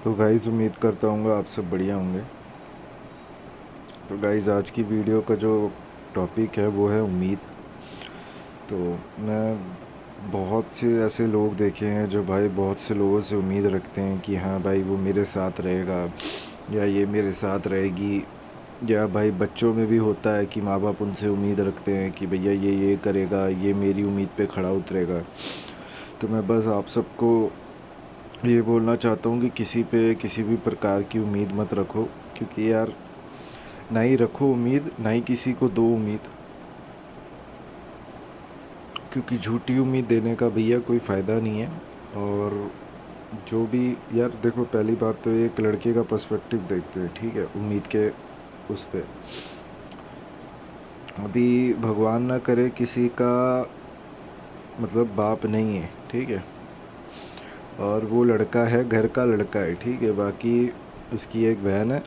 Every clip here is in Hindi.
तो गाइज़ उम्मीद करता हूँ आप सब बढ़िया होंगे। तो गाइज़ आज की वीडियो का जो टॉपिक है वो है उम्मीद। तो मैं बहुत से ऐसे लोग देखे हैं जो भाई बहुत से लोगों से उम्मीद रखते हैं कि हाँ भाई वो मेरे साथ रहेगा या ये मेरे साथ रहेगी। या भाई बच्चों में भी होता है कि माँ बाप उनसे उम्मीद रखते हैं कि भैया ये करेगा, ये मेरी उम्मीद पे खड़ा उतरेगा। तो मैं बस आप सबको ये बोलना चाहता हूँ कि किसी पे किसी भी प्रकार की उम्मीद मत रखो, क्योंकि यार ना ही रखो उम्मीद, ना ही किसी को दो उम्मीद, क्योंकि झूठी उम्मीद देने का भैया कोई फ़ायदा नहीं है। और जो भी यार देखो, पहली बात तो एक लड़के का पर्सपेक्टिव देखते हैं, ठीक है, उम्मीद के उस पे। अभी भगवान ना करे किसी का मतलब बाप नहीं है, ठीक है, और वो लड़का है, घर का लड़का है, ठीक है, बाकी उसकी एक बहन है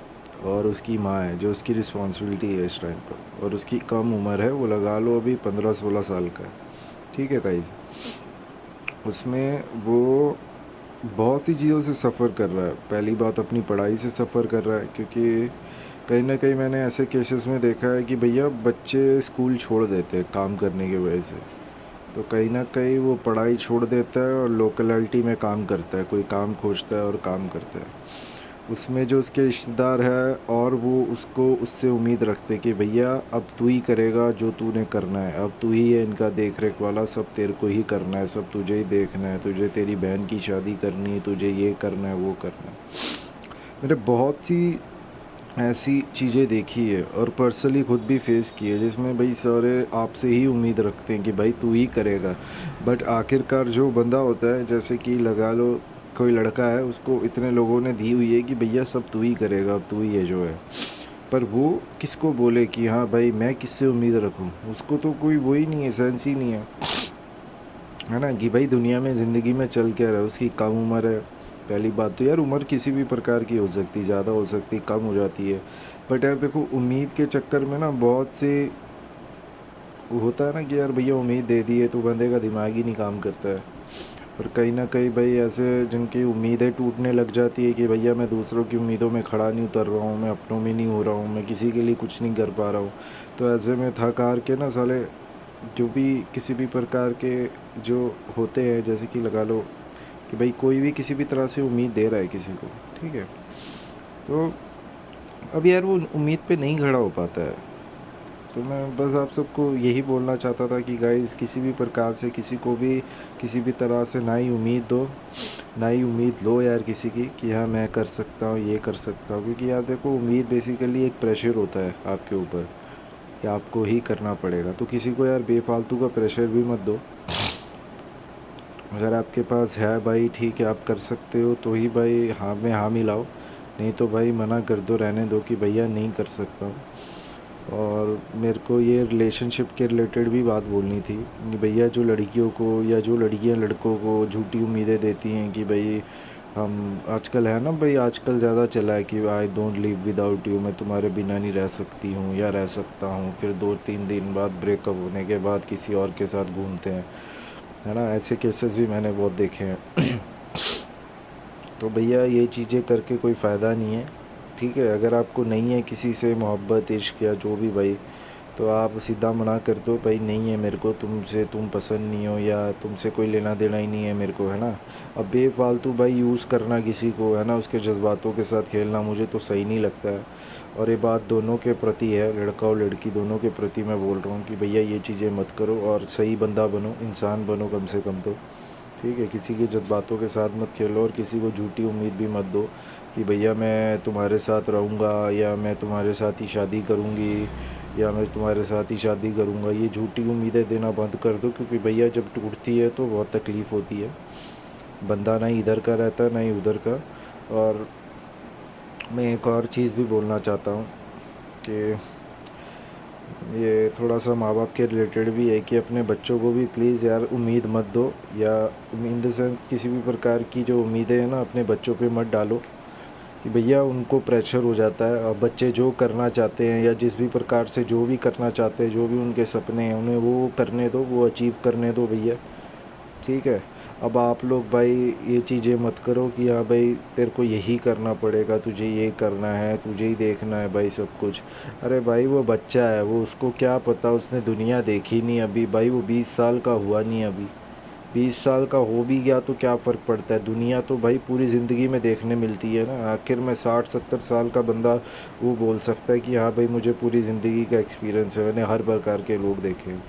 और उसकी माँ है जो उसकी रिस्पॉन्सिबिलिटी है इस टाइम पर, और उसकी कम उम्र है, वो लगा लो अभी 15-16 साल का है, ठीक है गाइस। उसमें वो बहुत सी चीज़ों से सफ़र कर रहा है। पहली बात अपनी पढ़ाई से सफ़र कर रहा है, क्योंकि कहीं ना कहीं मैंने ऐसे केसेस में देखा है कि भैया बच्चे स्कूल छोड़ देते हैं काम करने की वजह से। तो कहीं ना कहीं वो पढ़ाई छोड़ देता है और लोकलिटी में काम करता है, कोई काम खोजता है और काम करता है। उसमें जो उसके रिश्तेदार है और वो उसको उससे उम्मीद रखते कि भैया अब तू ही करेगा जो तूने करना है, अब तू ही है इनका देख रेख वाला, सब तेरे को ही करना है, सब तुझे ही देखना है, तुझे तेरी बहन की शादी करनी है, तुझे ये करना है वो करना है। मैंने बहुत सी ऐसी चीज़ें देखी है और पर्सनली खुद भी फेस की है, जिसमें भाई सारे आपसे ही उम्मीद रखते हैं कि भाई तू ही करेगा। बट आखिरकार जो बंदा होता है, जैसे कि लगा लो कोई लड़का है, उसको इतने लोगों ने दी हुई है कि भैया सब तू ही करेगा, अब तू ही है जो है। पर वो किसको बोले कि हाँ भाई मैं किससे उम्मीद रखूँ, उसको तो कोई वो ही नहीं है, सेंस ही नहीं है ना, कि भाई दुनिया में ज़िंदगी में चल क्या रहा है। उसकी कम उम्र है। पहली बात तो यार उम्र किसी भी प्रकार की हो सकती, ज़्यादा हो सकती, कम हो जाती है। बट यार देखो, उम्मीद के चक्कर में ना बहुत से होता है ना कि यार भैया उम्मीद दे दी है तो बंदे का दिमाग ही नहीं काम करता है। और कहीं ना कहीं भाई ऐसे जिनकी उम्मीदें टूटने लग जाती है कि भैया मैं दूसरों की उम्मीदों में खड़ा नहीं उतर रहा हूँ, मैं अपनों में नहीं हो रहा हूँ, मैं किसी के लिए कुछ नहीं कर पा रहा हूँ। तो ऐसे में थक हार के ना साले, जो भी किसी भी प्रकार के जो होते हैं, जैसे कि लगा लो कि भाई कोई भी किसी भी तरह से उम्मीद दे रहा है किसी को, ठीक है, तो अब यार वो उम्मीद पे नहीं खड़ा हो पाता है। तो मैं बस आप सबको यही बोलना चाहता था कि गाइस किसी भी प्रकार से किसी को भी किसी भी तरह से ना ही उम्मीद दो, ना ही उम्मीद लो यार किसी की कि हाँ मैं कर सकता हूँ, ये कर सकता हूँ। क्योंकि यार देखो, उम्मीद बेसिकली एक प्रेशर होता है आपके ऊपर कि आपको ही करना पड़ेगा। तो किसी को यार बेफालतू का प्रेशर भी मत दो। अगर आपके पास है भाई, ठीक है, आप कर सकते हो तो ही भाई हाँ में हाँ मिलाओ, नहीं तो भाई मना कर दो, रहने दो कि भैया नहीं कर सकता हूँ। और मेरे को ये रिलेशनशिप के रिलेटेड भी बात बोलनी थी कि भैया जो लड़कियों को या जो लड़कियां लड़कों को झूठी उम्मीदें देती हैं कि भाई हम, आजकल है ना भाई, आजकल ज़्यादा चला है कि I don't live without you, मैं तुम्हारे बिना नहीं रह सकती हूँ या रह सकता हूँ, फिर 2-3 दिन बाद ब्रेकअप होने के बाद किसी और के साथ घूमते हैं, है ना। ऐसे केसेस भी मैंने बहुत देखे हैं। तो भैया ये चीज़ें करके कोई फ़ायदा नहीं है, ठीक है। अगर आपको नहीं है किसी से मोहब्बत, इश्क या जो भी भाई, तो आप सीधा मना कर दो भाई, नहीं है मेरे को तुमसे, तुम पसंद नहीं हो या तुमसे कोई लेना देना ही नहीं है मेरे को, है ना। अब बेफालतू भाई यूज़ करना किसी को, है ना, उसके जज्बातों के साथ खेलना मुझे तो सही नहीं लगता है। और ये बात दोनों के प्रति है, लड़का और लड़की दोनों के प्रति मैं बोल रहा हूँ कि भैया ये चीज़ें मत करो और सही बंदा बनो, इंसान बनो कम से कम तो, ठीक है। किसी के जज्बातों के साथ मत खेलो और किसी को झूठी उम्मीद भी मत दो कि भैया मैं तुम्हारे साथ रहूँगा या मैं तुम्हारे साथ ही शादी करूँगी या मैं तुम्हारे साथ ही शादी करूँगा। ये झूठी उम्मीदें देना बंद कर दो, क्योंकि भैया जब टूटती है तो बहुत तकलीफ़ होती है। बंदा ना ही इधर का रहता ना ही उधर का। और मैं एक और चीज़ भी बोलना चाहता हूँ कि ये थोड़ा सा माँ बाप के रिलेटेड भी है कि अपने बच्चों को भी प्लीज़ यार उम्मीद मत दो, या इन द सेंस किसी भी प्रकार की जो उम्मीदें हैं ना अपने बच्चों पे मत डालो कि भैया उनको प्रेशर हो जाता है। और बच्चे जो करना चाहते हैं या जिस भी प्रकार से जो भी करना चाहते हैं, जो भी उनके सपने हैं, उन्हें वो करने दो, वो अचीव करने दो भैया। ठीक है। अब आप लोग भाई ये चीज़ें मत करो कि हाँ भाई तेरे को यही करना पड़ेगा, तुझे ये करना है, तुझे ही देखना है भाई सब कुछ। अरे भाई वो बच्चा है, वो उसको क्या पता, उसने दुनिया देखी नहीं अभी भाई, वो 20 साल का हुआ नहीं अभी। 20 साल का हो भी गया तो क्या फ़र्क पड़ता है, दुनिया तो भाई पूरी ज़िंदगी में देखने मिलती है ना। आखिर में 60-70 साल का बंदा वो बोल सकता है कि हाँ भाई मुझे पूरी ज़िंदगी का एक्सपीरियंस है, मैंने हर प्रकार के लोग देखे हैं।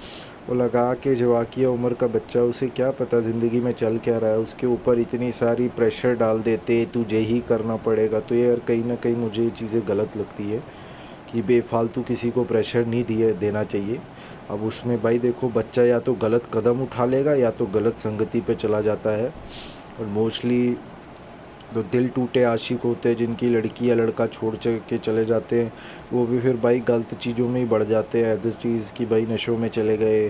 वो लगा के जवाकिया उम्र का बच्चा, उसे क्या पता ज़िंदगी में चल क्या रहा है, उसके ऊपर इतनी सारी प्रेशर डाल देते तुझे ही करना पड़ेगा। तो यार कहीं ना कहीं मुझे ये चीज़ें गलत लगती है कि बेफालतू किसी को प्रेशर नहीं दिए देना चाहिए। अब उसमें भाई देखो बच्चा या तो गलत कदम उठा लेगा या तो गलत संगति पे चला जाता है। और मोस्टली जो दिल टूटे आशिक होते हैं, जिनकी लड़की या लड़का छोड़ के चले जाते हैं, वो भी फिर भाई गलत चीज़ों में ही बढ़ जाते हैं। एज चीज़ कि भाई नशों में चले गए,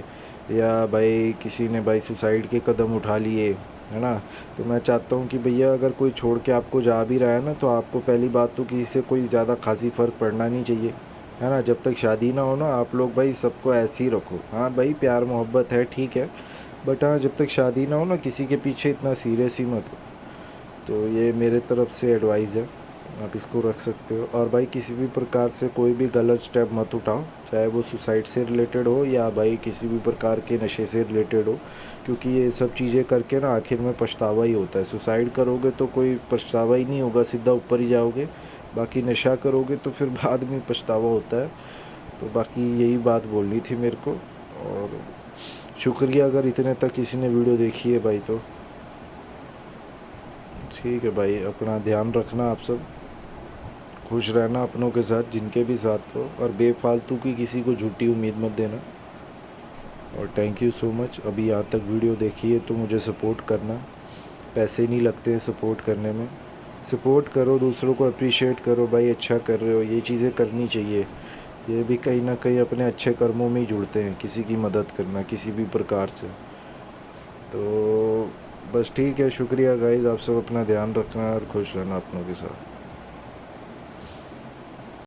या भाई किसी ने भाई सुसाइड के कदम उठा लिए, है ना। तो मैं चाहता हूँ कि भैया अगर कोई छोड़ के आपको जा भी रहा है ना, तो आपको पहली बात तो किसी से कोई ज़्यादा खासी फ़र्क पड़ना नहीं चाहिए, है ना। जब तक शादी ना हो ना, आप लोग भाई सबको ऐसे ही रखो। हाँ भाई प्यार मोहब्बत है ठीक है, बट हाँ जब तक शादी ना हो ना, किसी के पीछे इतना सीरियस ही मत हो। तो ये मेरे तरफ से एडवाइस है, आप इसको रख सकते हो। और भाई किसी भी प्रकार से कोई भी गलत स्टेप मत उठाओ, चाहे वो सुसाइड से रिलेटेड हो या भाई किसी भी प्रकार के नशे से रिलेटेड हो, क्योंकि ये सब चीज़ें करके ना आखिर में पछतावा ही होता है। सुसाइड करोगे तो कोई पछतावा ही नहीं होगा, सीधा ऊपर ही जाओगे। बाकी नशा करोगे तो फिर बाद में पछतावा होता है। तो बाकी यही बात बोलनी थी मेरे को। और शुक्रिया अगर इतने तक किसी ने वीडियो देखी है भाई तो। ठीक है भाई, अपना ध्यान रखना आप सब, खुश रहना अपनों के साथ जिनके भी साथ हो, और बेफालतू की किसी को झूठी उम्मीद मत देना। और थैंक यू सो मच, अभी यहाँ तक वीडियो देखी है तो मुझे सपोर्ट करना। पैसे नहीं लगते हैं सपोर्ट करने में, सपोर्ट करो, दूसरों को अप्रिशिएट करो भाई, अच्छा कर रहे हो, ये चीज़ें करनी चाहिए। ये भी कहीं ना कहीं अपने अच्छे कर्मों में ही जुड़ते हैं, किसी की मदद करना किसी भी प्रकार से। तो बस ठीक है, शुक्रिया गाइस, आप सब अपना ध्यान रखना और खुश रहना अपनों के साथ।